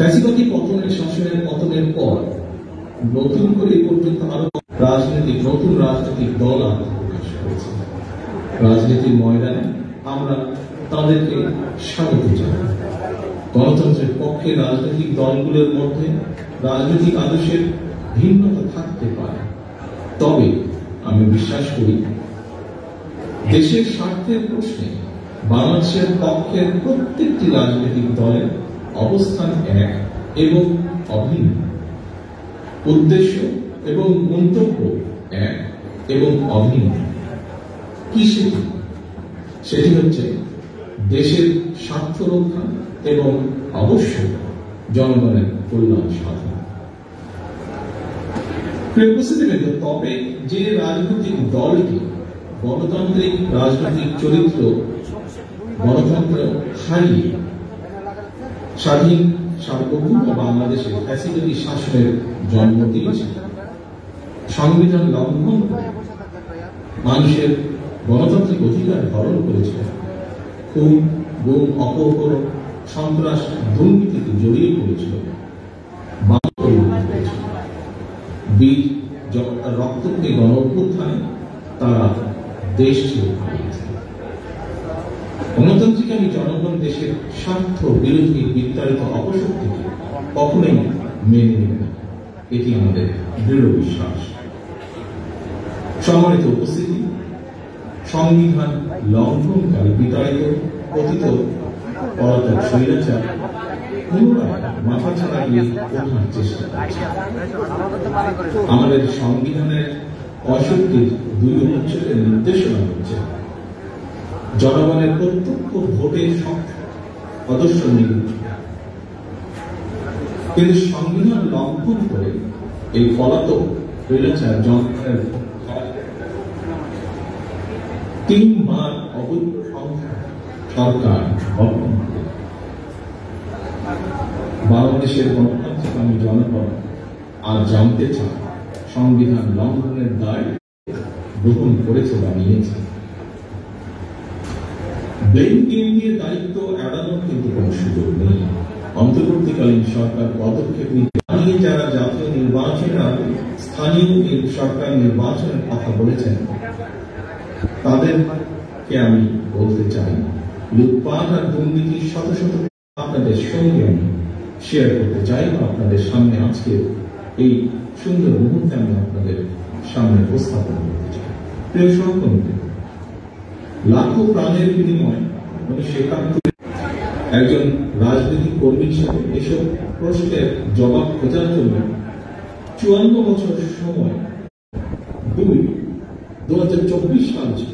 ফ্যাসিবাদী পতনের শাসনের পতনের পর নতুন করে পর্যন্ত আরো নতুন রাজনৈতিক দল আত্মপ্রকাশ করেছে। রাজনীতির ময়দানে আমরা তাদেরকে স্বাগত জানাই। গণতন্ত্রের পক্ষে রাজনৈতিক দলগুলোর মধ্যে রাজনৈতিক আদর্শের ভিন্নতা থাকতে পারে, তবে আমি বিশ্বাস করি দেশের স্বার্থের প্রশ্নে বাংলাদেশের পক্ষের প্রত্যেকটি রাজনৈতিক দলের অবস্থান এক এবং অভিন্ন, উদ্দেশ্য এবং গন্তব্য এক এবং অভিন্ন। কি সেটি হচ্ছে দেশের স্বার্থ রক্ষা এবং অবশ্যই জনগণের কল্যাণ সাধন। তবে যে রাজনৈতিক দলটি গণতান্ত্রিক রাজনৈতিক চরিত্র গণতন্ত্র হারিয়ে স্বাধীন সার্বভৌম বাংলাদেশের ফ্যাসিবাদী শাসনের জন্ম দিয়েছে, সংবিধান লঙ্ঘন করে মানুষের গণতান্ত্রিক অধিকার হরণ করেছে, খুন গুম অপহরণ সন্ত্রাস দুর্নীতিতে জড়িয়ে পড়েছিল, বীর রক্তকে গণ অভ্যুত্থানে তারা দেশ ছেড়ে পালিয়েছে। গণতান্ত্রিক জনগণ দেশের স্বার্থ বিরোধী বিস্তারিত অপশক্তিকে কখনোই মেনে নেবে না, এটি আমাদের দৃঢ় বিশ্বাস। সম্মানিত উপস্থিতি, সংবিধান লঙ্ঘনকারী বিতাড়িত পতিত পলাতক স্বৈরাচার পুনরায় মাথা ছাড়া দিয়ে ওঠার চেষ্টা করছে। আমাদের সংবিধানের 65(2) অনুচ্ছেদের নির্দেশনা হচ্ছে জনগণের প্রত্যক্ষ ভোটের সদস্য নিযুক্ত, কিন্তু সংবিধান লঙ্ঘন করে এই পলাতক স্বৈরাচার জনগণের 3বার অবৈধ সরকার গঠন করে বাংলাদেশের গণতান্ত্রিক জনগণ আর জানতে চান সংবিধান লঙ্ঘনের দায় গ্রহণ করেছে বা নিয়েছে। ব্লেম গেম দিয়ে দায়িত্ব এড়ানোর কিন্তু কোন সুযোগ নেই। অন্তর্বর্তীকালীন সরকার পদক্ষেপ নিতে যারা জাতীয় নির্বাচনের আগে স্থানীয় সরকার নির্বাচনের কথা বলেছেন তাদেরকে আমি বলতে চাই, লুটপাট আর দুর্নীতির শত শত আপনাদের সঙ্গে আমি শেয়ার করতে চাই, আপনাদের সামনে আজকে এই সুন্দর মুহূর্তে আমি আপনাদের সামনে উপস্থাপন করতে চাই। প্রিয় সহকর্মী, লাখো প্রাণের বিনিময়ে 1971 একজন রাজনৈতিক কর্মী হিসেবে এসব প্রশ্নের জবাব খোঁজার জন্য 54 বছর সময় 2024 সাল ছিল।